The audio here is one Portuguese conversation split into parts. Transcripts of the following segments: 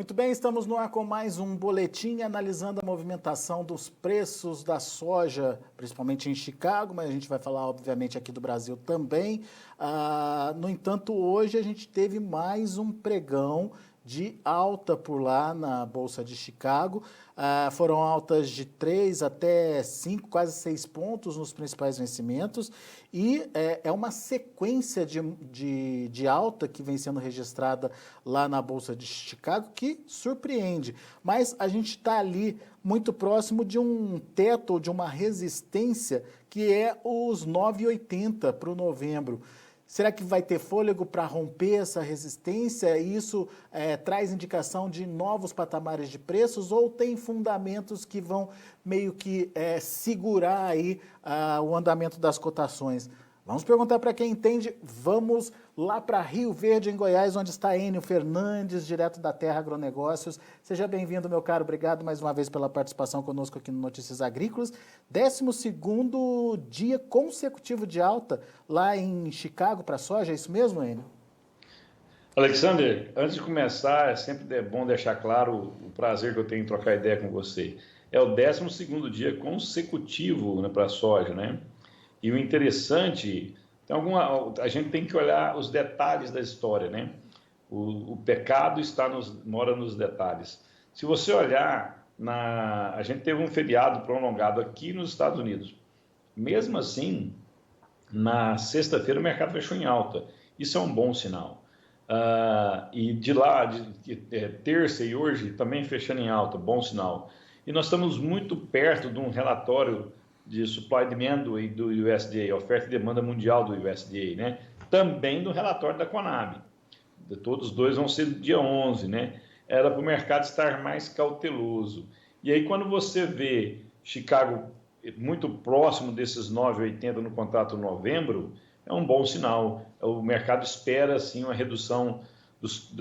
Muito bem, estamos no ar com mais um boletim analisando a movimentação dos preços da soja, principalmente em Chicago, mas a gente vai falar, obviamente, aqui do Brasil também. No entanto, hoje a gente teve mais um pregão de alta por lá na Bolsa de Chicago. Foram altas de 3 até 5, quase 6 pontos nos principais vencimentos. E é uma sequência de alta que vem sendo registrada lá na Bolsa de Chicago que surpreende. Mas a gente está ali muito próximo de um teto, de uma resistência, que é os 9,80 para o novembro. Será que vai ter fôlego para romper essa resistência? Isso traz indicação de novos patamares de preços ou tem fundamentos que vão meio que segurar aí o andamento das cotações? Vamos perguntar para quem entende. Vamos lá para Rio Verde, em Goiás, onde está Enio Fernandes, direto da Terra Agronegócios. Seja bem-vindo, meu caro. Obrigado mais uma vez pela participação conosco aqui no Notícias Agrícolas. 12º dia consecutivo de alta lá em Chicago para a soja, é isso mesmo, Enio? Alexander, antes de começar, é sempre bom deixar claro o prazer que eu tenho em trocar ideia com você. É o 12º dia consecutivo, né, para a soja, né? E o interessante, a gente tem que olhar os detalhes da história, né? O pecado mora nos detalhes. Se você olhar, a gente teve um feriado prolongado aqui nos Estados Unidos. Mesmo assim, na sexta-feira o mercado fechou em alta. Isso é um bom sinal. E de lá, terça e hoje, também fechando em alta, bom sinal. E nós estamos muito perto de um relatório de supply demand do USDA, oferta e demanda mundial do USDA, né? Também do relatório da Conab. Todos os dois vão ser dia 11, né? Era para o mercado estar mais cauteloso. E aí, quando você vê Chicago muito próximo desses 9,80 no contrato de novembro, é um bom sinal. O mercado espera, assim, uma redução dos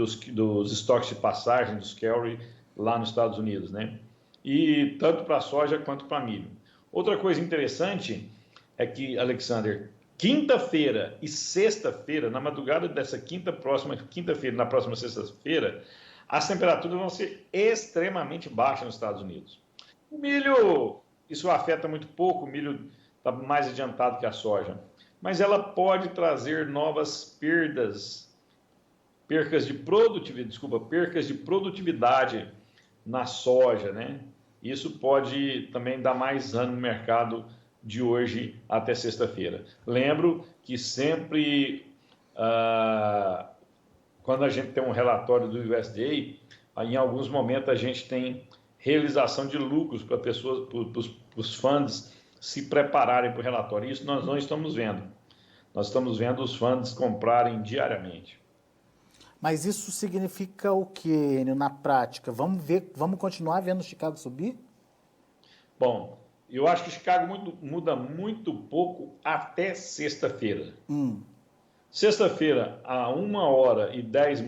estoques de passagem, dos carry, lá nos Estados Unidos, né? E tanto para soja quanto para milho. Outra coisa interessante é que, Alexander, quinta-feira e sexta-feira, na madrugada dessa quinta-feira, na próxima sexta-feira, as temperaturas vão ser extremamente baixas nos Estados Unidos. O milho, isso afeta muito pouco, o milho está mais adiantado que a soja, mas ela pode trazer novas percas de produtividade na soja, né? Isso pode também dar mais ânimo no mercado de hoje até sexta-feira. Lembro que sempre, quando a gente tem um relatório do USDA, em alguns momentos a gente tem realização de lucros para pessoas, para os fundos se prepararem para o relatório. Isso nós não estamos vendo. Nós estamos vendo os fundos comprarem diariamente. Mas isso significa o quê, Enio, na prática? Vamos continuar vendo Chicago subir? Bom, eu acho que Chicago muda muito pouco até sexta-feira. Sexta-feira, a 1h10,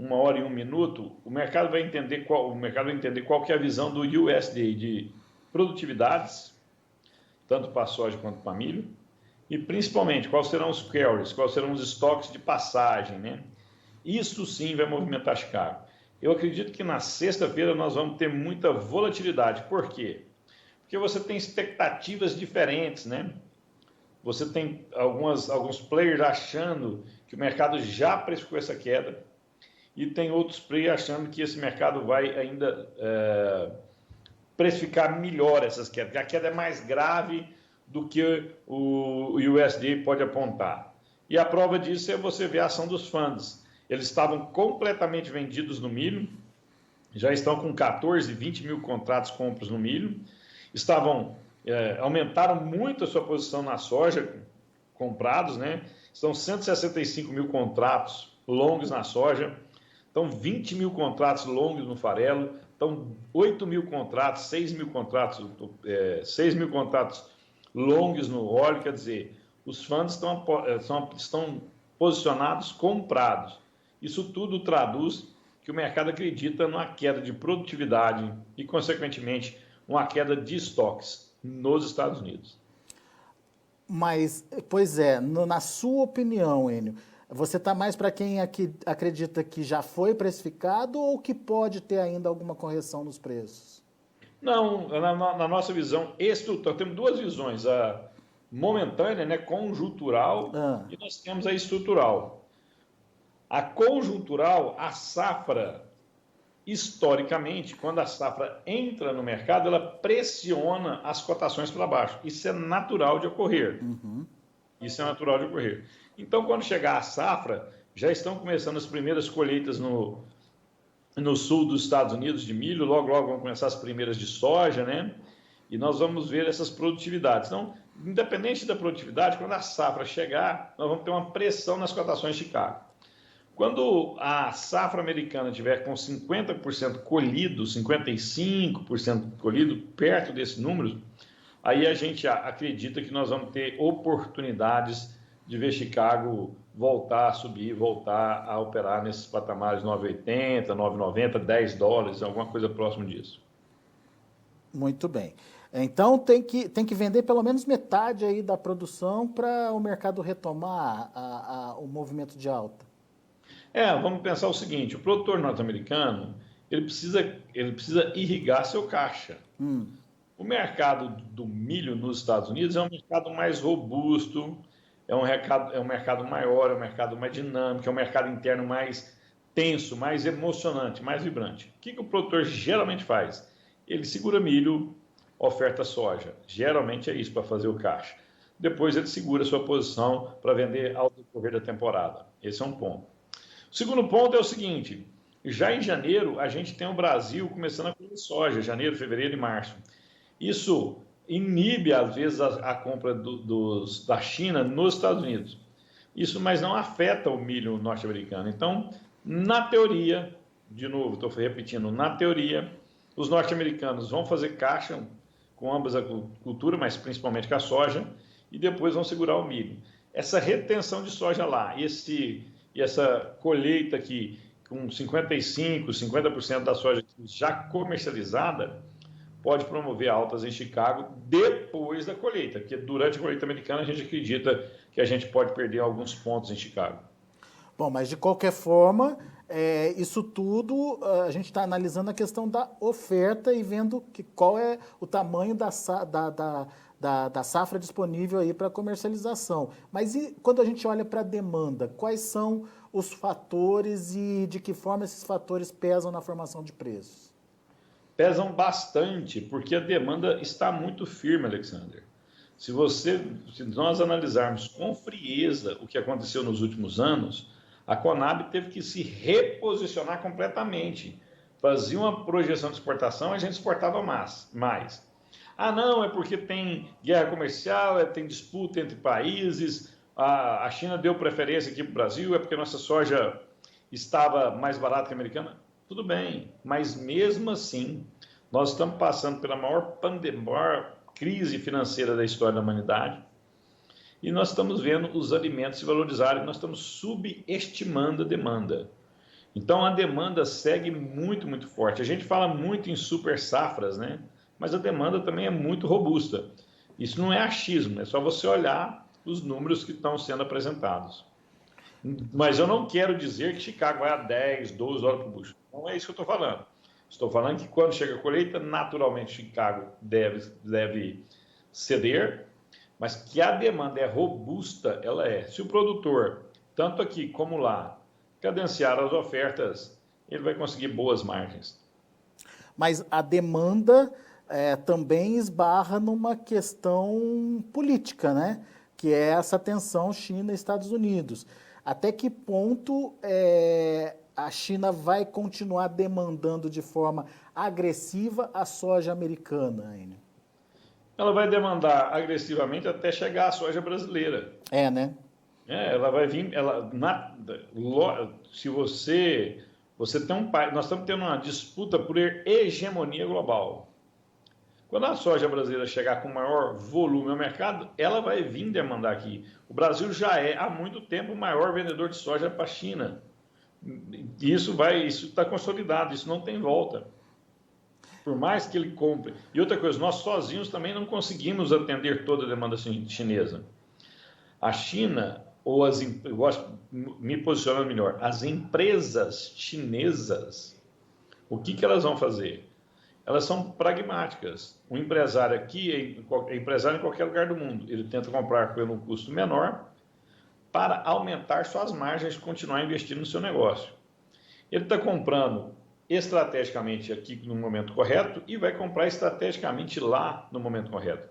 1h01, o mercado vai entender qual que é a visão do USDA de produtividades, tanto para soja quanto para milho, e principalmente quais serão os carries, quais serão os estoques de passagem, né? Isso sim vai movimentar Chicago. Eu acredito que na sexta-feira nós vamos ter muita volatilidade. Por quê? Porque você tem expectativas diferentes, né? Você tem alguns players achando que o mercado já precificou essa queda e tem outros players achando que esse mercado vai ainda precificar melhor essas quedas, que a queda é mais grave do que o USDA pode apontar. E a prova disso é você ver a ação dos fundos. Eles estavam completamente vendidos no milho, já estão com 14, 20 mil contratos compros no milho, aumentaram muito a sua posição na soja, comprados, né? Estão 165 mil contratos longos na soja, estão 20 mil contratos longos no farelo, estão 8 mil contratos, 6 mil contratos longos no óleo, quer dizer, os fundos estão posicionados comprados. Isso tudo traduz que o mercado acredita numa queda de produtividade e, consequentemente, uma queda de estoques nos Estados Unidos. Mas, pois é, na sua opinião, Enio, Você está mais para quem aqui acredita que já foi precificado ou que pode ter ainda alguma correção nos preços? Não, na nossa visão estrutural, temos duas visões, a momentânea, né, conjuntural, Ah, e nós temos a estrutural. A conjuntural, a safra, historicamente, quando a safra entra no mercado, ela pressiona as cotações para baixo. Isso é natural de ocorrer. uhum. Isso é natural de ocorrer. Então, quando chegar a safra, já estão começando as primeiras colheitas no sul dos Estados Unidos de milho, logo, logo vão começar as primeiras de soja, né? E nós vamos ver essas produtividades. Então, independente da produtividade, quando a safra chegar, nós vamos ter uma pressão nas cotações de Chicago. Quando a safra americana tiver com 50% colhido, 55% colhido, perto desses números, aí a gente acredita que nós vamos ter oportunidades de ver Chicago voltar a subir, voltar a operar nesses patamares 9,80, 9,90, $10, alguma coisa próximo disso. Muito bem. Então tem que vender pelo menos metade aí da produção para o mercado retomar o movimento de alta. Vamos pensar o seguinte, o produtor norte-americano, ele precisa irrigar seu caixa. O mercado do milho nos Estados Unidos é um mercado mais robusto, é um mercado maior, é um mercado mais dinâmico, é um mercado interno mais tenso, mais emocionante, mais vibrante. O que o produtor geralmente faz? Ele segura milho, oferta soja. Geralmente é isso para fazer o caixa. Depois ele segura sua posição para vender ao decorrer da temporada. Esse é um ponto. O segundo ponto é o seguinte, já em janeiro a gente tem o Brasil começando a colher soja, janeiro, fevereiro e março. Isso inibe, às vezes, a compra da China nos Estados Unidos. Isso, mas não afeta o milho norte-americano. Então, na teoria, de novo, estou repetindo, na teoria, os norte-americanos vão fazer caixa com ambas a cultura, mas principalmente com a soja, e depois vão segurar o milho. Essa retenção de soja lá, e essa colheita aqui, com 55%, 50% da soja já comercializada, pode promover altas em Chicago depois da colheita, porque durante a colheita americana a gente acredita que a gente pode perder alguns pontos em Chicago. Bom, mas de qualquer forma, isso tudo a gente está analisando a questão da oferta e vendo qual é o tamanho da safra disponível aí para comercialização. Mas e quando a gente olha para a demanda, quais são os fatores e de que forma esses fatores pesam na formação de preços? Pesam bastante, porque a demanda está muito firme, Alexander. Se nós analisarmos com frieza o que aconteceu nos últimos anos, a Conab teve que se reposicionar completamente. Fazia uma projeção de exportação, a gente exportava mais. Ah, não, é porque tem guerra comercial, tem disputa entre países, a China deu preferência aqui para o Brasil, é porque nossa soja estava mais barata que a americana. Tudo bem, mas mesmo assim, nós estamos passando pela maior crise financeira da história da humanidade e nós estamos vendo os alimentos se valorizarem, nós estamos subestimando a demanda. Então, a demanda segue muito, muito forte. A gente fala muito em super safras, né? Mas a demanda também é muito robusta. Isso não é achismo, é só você olhar os números que estão sendo apresentados. Mas eu não quero dizer que Chicago vai a 10, 12 horas por bushel. Não é isso que eu estou falando. Estou falando que quando chega a colheita, naturalmente Chicago deve ceder, mas que a demanda é robusta, ela é. Se o produtor, tanto aqui como lá, cadenciar as ofertas, ele vai conseguir boas margens. Mas a demanda também esbarra numa questão política, né? Que é essa tensão China e Estados Unidos. Até que ponto a China vai continuar demandando de forma agressiva a soja americana, Enio? Ela vai demandar agressivamente até chegar à soja brasileira. Né? Ela vai vir, se você tem um país, nós estamos tendo uma disputa por hegemonia global. Quando a soja brasileira chegar com maior volume ao mercado, ela vai vir demandar aqui. O Brasil já é, há muito tempo, o maior vendedor de soja para a China. Isso está consolidado, isso não tem volta. Por mais que ele compre. E outra coisa, nós sozinhos também não conseguimos atender toda a demanda chinesa. A China, ou eu gosto me posicionando melhor, as empresas chinesas, o que elas vão fazer? Elas são pragmáticas. O empresário aqui é empresário em qualquer lugar do mundo. Ele tenta comprar pelo um custo menor para aumentar suas margens e continuar investindo no seu negócio. Ele está comprando estrategicamente aqui no momento correto e vai comprar estrategicamente lá no momento correto.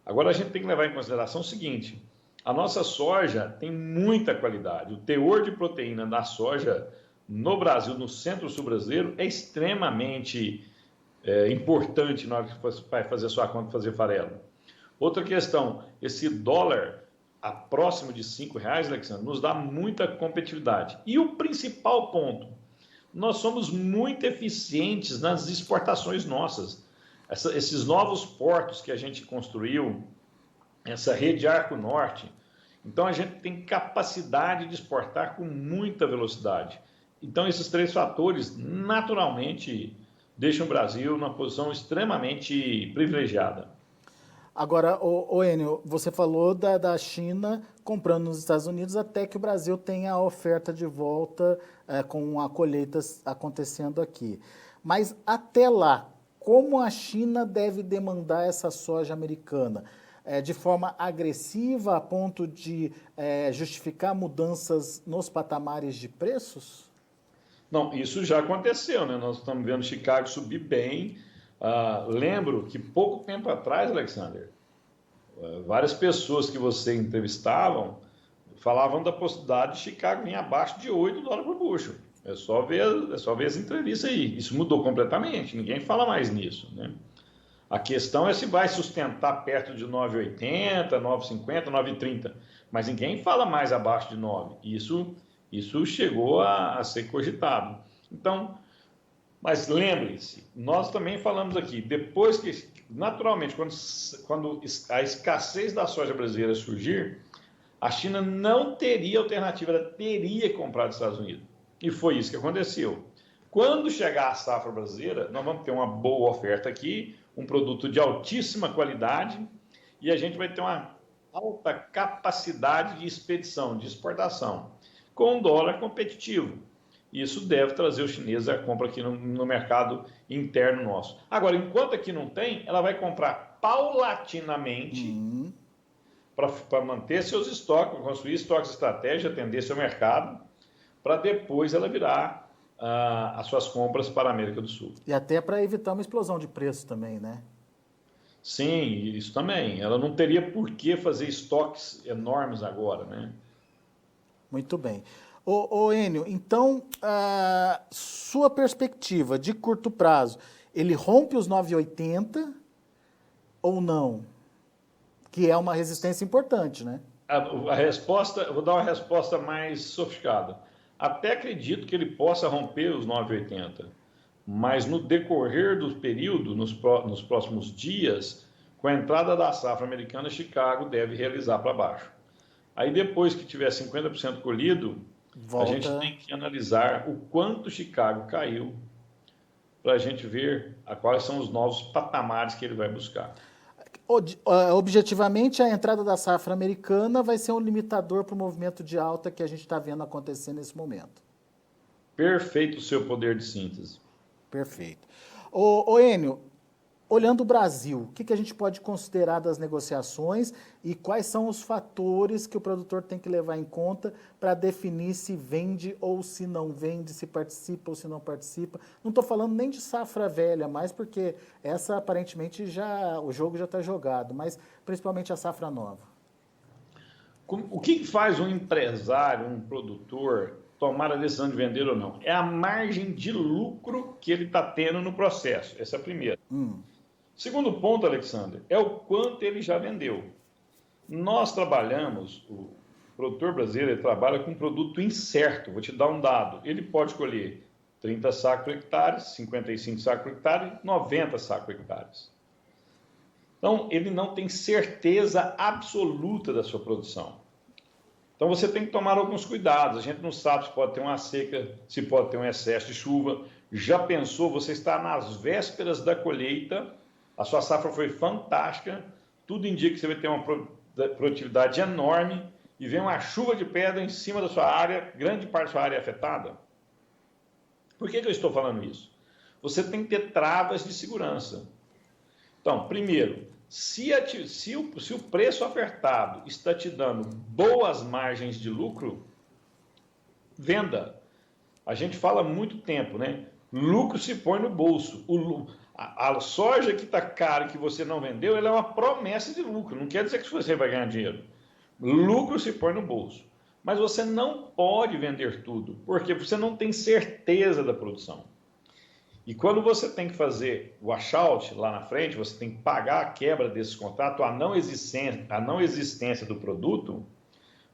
Agora a gente tem que levar em consideração o seguinte: a nossa soja tem muita qualidade. O teor de proteína da soja no Brasil, no centro-sul brasileiro, é extremamente importante na hora que você vai fazer a sua conta, fazer farelo. Outra questão, esse dólar a próximo de R$5, Alexandre, nos dá muita competitividade. E o principal ponto, nós somos muito eficientes nas exportações nossas. Esses novos portos que a gente construiu, essa rede Arco Norte, então a gente tem capacidade de exportar com muita velocidade. Então esses três fatores naturalmente deixam o Brasil numa posição extremamente privilegiada. Agora, o Enio, você falou da China comprando nos Estados Unidos até que o Brasil tenha a oferta de volta com a colheita acontecendo aqui. Mas até lá, como a China deve demandar essa soja americana? De forma agressiva a ponto de justificar mudanças nos patamares de preços? Não, isso já aconteceu, né? Nós estamos vendo Chicago subir bem. Lembro que pouco tempo atrás, Alexander, várias pessoas que você entrevistavam falavam da possibilidade de Chicago vir abaixo de $8 por bushel. É só ver as entrevistas aí. Isso mudou completamente, ninguém fala mais nisso, né? A questão é se vai sustentar perto de 9,80, 9,50, 9,30, mas ninguém fala mais abaixo de 9. Isso chegou a ser cogitado. Então, mas lembre-se, nós também falamos aqui, depois que, naturalmente, quando a escassez da soja brasileira surgir, a China não teria alternativa, ela teria que comprar dos Estados Unidos. E foi isso que aconteceu. Quando chegar a safra brasileira, nós vamos ter uma boa oferta aqui, um produto de altíssima qualidade, e a gente vai ter uma alta capacidade de expedição, de exportação, com um dólar competitivo. Isso deve trazer os chineses a compra aqui no mercado interno nosso. Agora, enquanto aqui não tem, ela vai comprar paulatinamente para manter seus estoques, construir estoques estratégicos, atender seu mercado, para depois ela virar as suas compras para a América do Sul. E até para evitar uma explosão de preço também, né? Sim, isso também. Ela não teria por que fazer estoques enormes agora, né? Muito bem. Ô Enio, então, sua perspectiva de curto prazo, ele rompe os 9,80 ou não? Que é uma resistência importante, né? A resposta, eu vou dar uma resposta mais sofisticada. Até acredito que ele possa romper os 9,80, mas no decorrer do período, nos próximos dias, com a entrada da safra americana, Chicago deve realizar para baixo. Aí depois que tiver 50% colhido, a gente tem que analisar o quanto Chicago caiu para a gente ver quais são os novos patamares que ele vai buscar. Objetivamente, a entrada da safra americana vai ser um limitador para o movimento de alta que a gente está vendo acontecer nesse momento. Perfeito o seu poder de síntese. Perfeito. Ô Enio, olhando o Brasil, o que a gente pode considerar das negociações e quais são os fatores que o produtor tem que levar em conta para definir se vende ou se não vende, se participa ou se não participa? Não estou falando nem de safra velha mais, porque essa aparentemente o jogo já está jogado, mas principalmente a safra nova. O que faz um empresário, um produtor, tomar a decisão de vender ou não? É a margem de lucro que ele está tendo no processo. Essa é a primeira. Segundo ponto, Alexander, é o quanto ele já vendeu. Nós trabalhamos, o produtor brasileiro ele trabalha com um produto incerto. Vou te dar um dado. Ele pode colher 30 sacos por hectare, 55 sacos por hectare, 90 sacos por hectare. Então, ele não tem certeza absoluta da sua produção. Então, você tem que tomar alguns cuidados. A gente não sabe se pode ter uma seca, se pode ter um excesso de chuva. Já pensou, você está nas vésperas da colheita, a sua safra foi fantástica, tudo indica que você vai ter uma produtividade enorme e vem uma chuva de pedra em cima da sua área, grande parte da sua área é afetada? Por que eu estou falando isso? Você tem que ter travas de segurança. Então, primeiro, se o preço apertado está te dando boas margens de lucro, venda. A gente fala há muito tempo, né? Lucro se põe no bolso. A soja que está cara e que você não vendeu, ela é uma promessa de lucro. Não quer dizer que você vai ganhar dinheiro. Lucro se põe no bolso. Mas você não pode vender tudo, porque você não tem certeza da produção. E quando você tem que fazer o washout lá na frente, você tem que pagar a quebra desse contrato, a não existência do produto,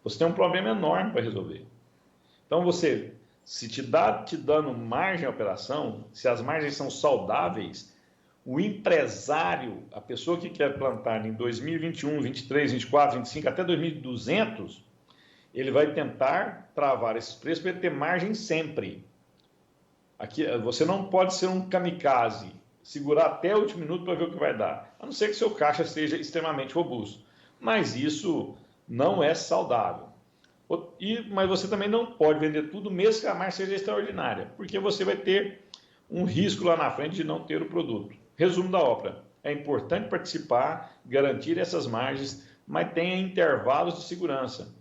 você tem um problema enorme para resolver. Então, se te dando margem à operação, se as margens são saudáveis, o empresário, a pessoa que quer plantar em 2021, 23, 24, 25, até 2200, ele vai tentar travar esses preços para ele ter margem sempre. Aqui, você não pode ser um kamikaze, segurar até o último minuto para ver o que vai dar, a não ser que seu caixa seja extremamente robusto. Mas isso não é saudável. Mas você também não pode vender tudo, mesmo que a margem seja extraordinária, porque você vai ter um risco lá na frente de não ter o produto. Resumo da ópera: é importante participar, garantir essas margens, mas tenha intervalos de segurança.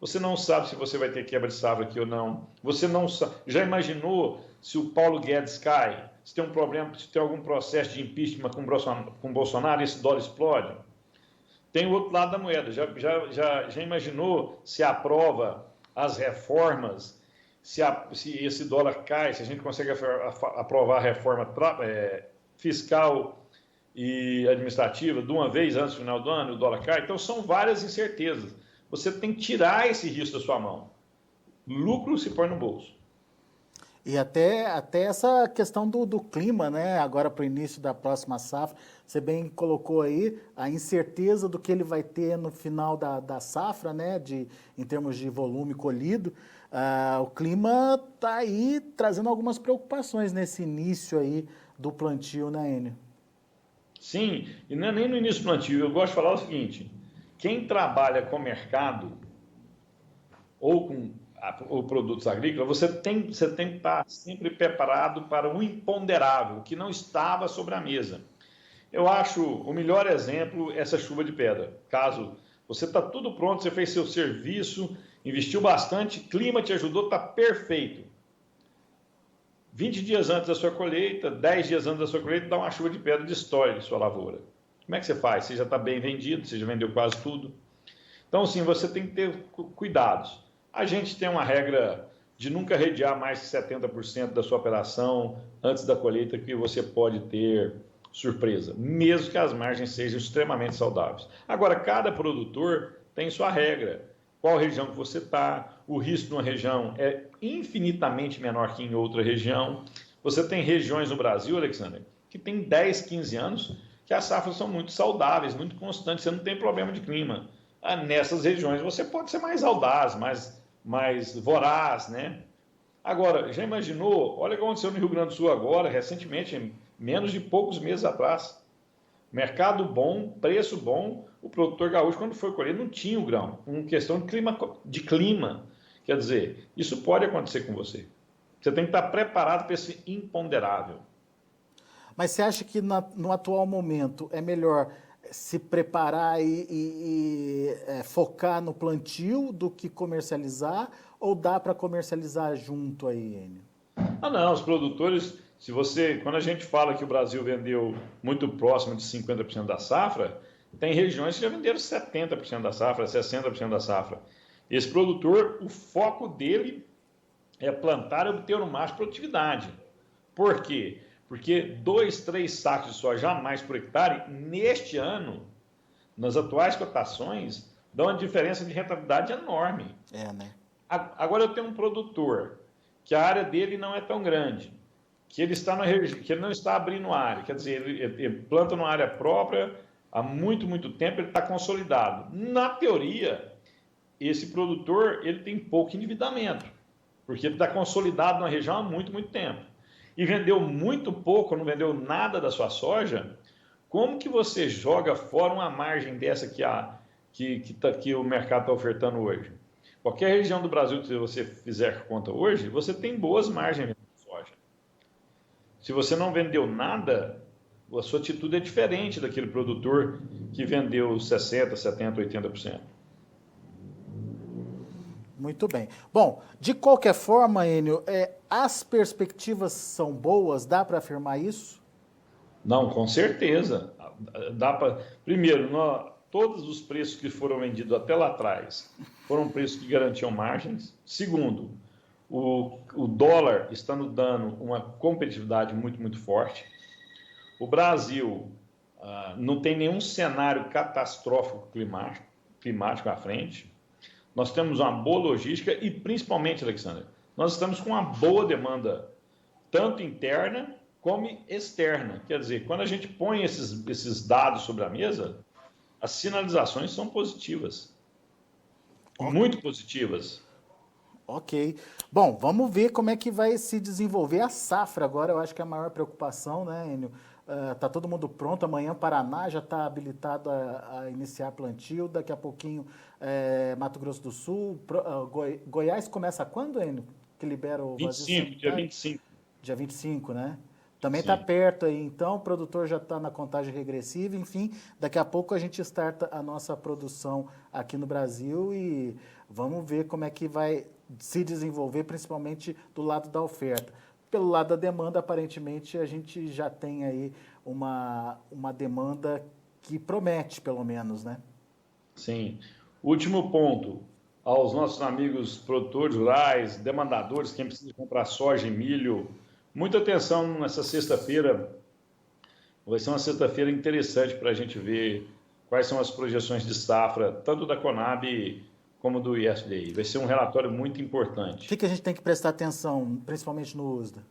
Você não sabe se você vai ter quebra de safra aqui ou não. Você não sabe. Já imaginou se o Paulo Guedes cai? Se tem um problema, se tem algum processo de impeachment com Bolsonaro e esse dólar explode? Tem o outro lado da moeda. Já imaginou se aprova as reformas, se esse dólar cai, se a gente consegue aprovar a reforma fiscal e administrativa de uma vez antes do final do ano, o dólar cai? Então, são várias incertezas. Você tem que tirar esse risco da sua mão. Lucro se põe no bolso. E até essa questão do clima, né? Agora para o início da próxima safra, você bem colocou aí a incerteza do que ele vai ter no final da safra, né? Em termos de volume colhido. O clima está aí trazendo algumas preocupações nesse início aí do plantio, né, Enio? Sim, e não é nem no início do plantio. Eu gosto de falar o seguinte: quem trabalha com mercado ou produtos agrícolas, você tem que estar sempre preparado para o imponderável, que não estava sobre a mesa. Eu acho o melhor exemplo essa chuva de pedra. Caso você está tudo pronto, você fez seu serviço, investiu bastante, clima te ajudou, está perfeito. 20 dias antes da sua colheita, 10 dias antes da sua colheita, dá uma chuva de pedra, destrói sua lavoura. Como é que você faz? Você já está bem vendido, você já vendeu quase tudo. Então, sim, você tem que ter cuidados. A gente tem uma regra de nunca redear mais de 70% da sua operação antes da colheita, que você pode ter surpresa, mesmo que as margens sejam extremamente saudáveis. Agora, cada produtor tem sua regra. Qual região que você está, o risco de uma região é infinitamente menor que em outra região. Você tem regiões no Brasil, Alexandre, que tem 10, 15 anos, que as safras são muito saudáveis, muito constantes, você não tem problema de clima. Nessas regiões você pode ser mais audaz, mais voraz, né? Agora, já imaginou? Olha o que aconteceu no Rio Grande do Sul agora, recentemente, menos de poucos meses atrás. Mercado bom, preço bom, o produtor gaúcho, quando foi colher, não tinha o grão. Uma questão de clima. Quer dizer, isso pode acontecer com você. Você tem que estar preparado para esse imponderável. Mas você acha que no atual momento é melhor se preparar e focar no plantio do que comercializar? Ou dá para comercializar junto aí, Enio? Não, os produtores, quando a gente fala que o Brasil vendeu muito próximo de 50% da safra, tem regiões que já venderam 70% da safra, 60% da safra. Esse produtor, o foco dele é plantar e obter o máximo de produtividade. Por quê? Porque 2, 3 sacos de soja a mais por hectare, neste ano, nas atuais cotações, dá uma diferença de rentabilidade enorme. Né? Agora eu tenho um produtor que a área dele não é tão grande, que ele não está abrindo área, quer dizer, ele planta numa área própria há muito, muito tempo, ele está consolidado. Na teoria, esse produtor ele tem pouco endividamento, porque ele está consolidado na região há muito, muito tempo. E vendeu muito pouco, não vendeu nada da sua soja, como que você joga fora uma margem dessa que há que o mercado está ofertando hoje. Qualquer região do Brasil que você fizer conta hoje, você tem boas margens de soja. Se você não vendeu nada, a sua atitude é diferente daquele produtor que vendeu 60%, 70%, 80%. Muito bem. Bom, de qualquer forma, Enio, as perspectivas são boas, dá para afirmar isso? Não, com certeza. Dá para. Primeiro, todos os preços que foram vendidos até lá atrás foram preços que garantiam margens. Segundo, o dólar está nos dando uma competitividade muito, muito forte. O Brasil não tem nenhum cenário catastrófico climático à frente. Nós temos uma boa logística e, principalmente, Alexandre, nós estamos com uma boa demanda, tanto interna como externa. Quer dizer, quando a gente põe esses dados sobre a mesa, as sinalizações são positivas, muito positivas. Ok. Bom, vamos ver como é que vai se desenvolver a safra agora. Eu acho que é a maior preocupação, né, Enio? Tá todo mundo pronto. Amanhã Paraná já está habilitado a iniciar plantio. Daqui a pouquinho Mato Grosso do Sul. Goiás começa quando, Enio? Que libera o vazio 25, dia 25. Dia 25, né? Também Sim. está perto aí, então o produtor já está na contagem regressiva, enfim, daqui a pouco a gente starta a nossa produção aqui no Brasil e vamos ver como é que vai se desenvolver, principalmente do lado da oferta. Pelo lado da demanda, aparentemente, a gente já tem aí uma demanda que promete, pelo menos, né? Sim. Último ponto, aos nossos amigos produtores rurais, demandadores, quem precisa comprar soja e milho, muita atenção nessa sexta-feira. Vai ser uma sexta-feira interessante para a gente ver quais são as projeções de safra, tanto da Conab como do ISDI. Vai ser um relatório muito importante. O que a gente tem que prestar atenção, principalmente no USDA?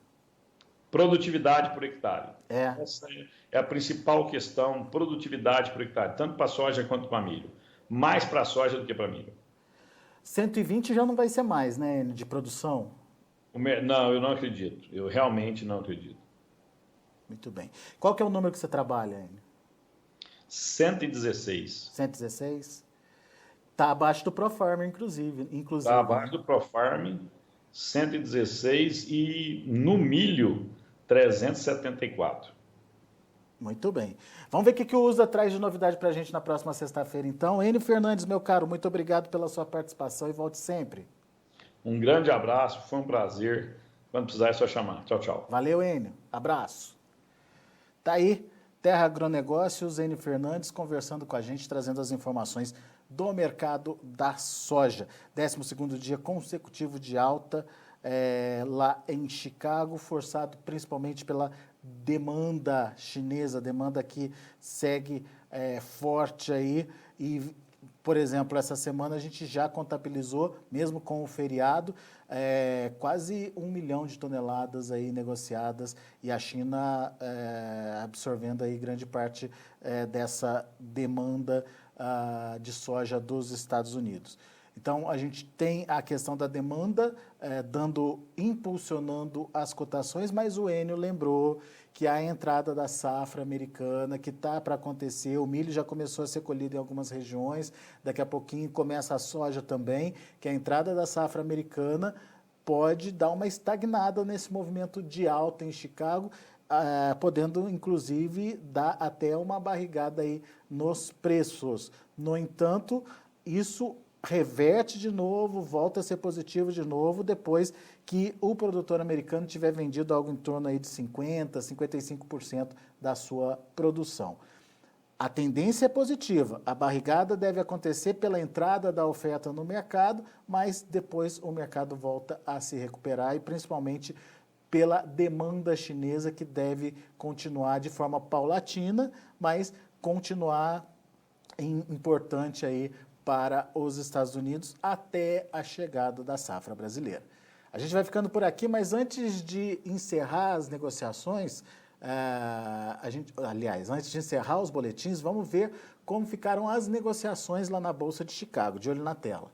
Produtividade por hectare. É. Essa é a principal questão, produtividade por hectare, tanto para soja quanto para milho. Mais para soja do que para milho. 120 já não vai ser mais, né, de produção? Não, eu não acredito. Eu realmente não acredito. Muito bem. Qual que é o número que você trabalha, Enio? 116. 116? Está abaixo do Profarmer, inclusive. Está abaixo do Profarm, 116 e no milho, 374. Muito bem. Vamos ver o que o USDA traz de novidade para a gente na próxima sexta-feira, então. Enio Fernandes, meu caro, muito obrigado pela sua participação e volte sempre. Um grande abraço, foi um prazer. Quando precisar é só chamar. Tchau, tchau. Valeu, Enio. Abraço. Tá aí, Terra Agronegócios, Enio Fernandes, conversando com a gente, trazendo as informações do mercado da soja. 12º dia consecutivo de alta lá em Chicago, forçado principalmente pela demanda chinesa, demanda que segue forte aí e, por exemplo, essa semana a gente já contabilizou, mesmo com o feriado, quase 1 milhão de toneladas aí negociadas e a China absorvendo aí grande parte dessa demanda de soja dos Estados Unidos. Então, a gente tem a questão da demanda impulsionando as cotações, mas o Enio lembrou que a entrada da safra americana, que está para acontecer, o milho já começou a ser colhido em algumas regiões, daqui a pouquinho começa a soja também, que a entrada da safra americana pode dar uma estagnada nesse movimento de alta em Chicago, podendo, inclusive, dar até uma barrigada aí nos preços. No entanto, isso reverte de novo, volta a ser positivo de novo, depois que o produtor americano tiver vendido algo em torno aí de 50%, 55% da sua produção. A tendência é positiva, a barrigada deve acontecer pela entrada da oferta no mercado, mas depois o mercado volta a se recuperar e principalmente pela demanda chinesa que deve continuar de forma paulatina, mas continuar importante aí para os Estados Unidos até a chegada da safra brasileira. A gente vai ficando por aqui, mas antes de encerrar as negociações, antes de encerrar os boletins, vamos ver como ficaram as negociações lá na Bolsa de Chicago, de olho na tela.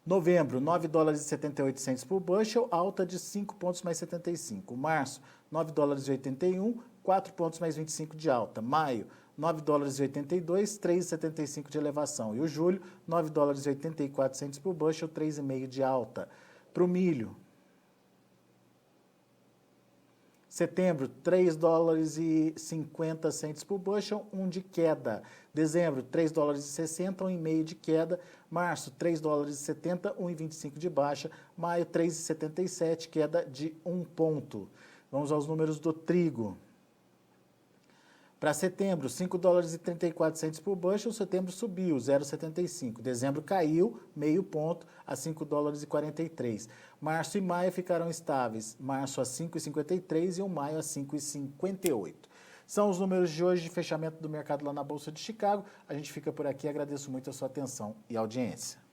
Novembro, 9 dólares e 78 cents por bushel, alta de 5 pontos mais 75. Março, 9 dólares e 81, 4 pontos mais 25 de alta. Maio, 9 dólares e 82, 3,75 de elevação. E o julho, 9 dólares e 84 centes por bushel, 3,5 de alta. Para o milho, setembro, 3 dólares e 50 centes por bushel, 1 de queda. Dezembro, 3 dólares e 60, 1,5 de queda. Março, 3 dólares e 70, 1,25 de baixa. Maio, 3,77, queda de 1 ponto. Vamos aos números do trigo. Para setembro, 5 dólares e 34 centes por bushel, setembro subiu, 0,75. Dezembro caiu, meio ponto, a 5 dólares e 43. Março e maio ficaram estáveis, março a 5,53 e o maio a 5,58. São os números de hoje de fechamento do mercado lá na Bolsa de Chicago. A gente fica por aqui, agradeço muito a sua atenção e audiência.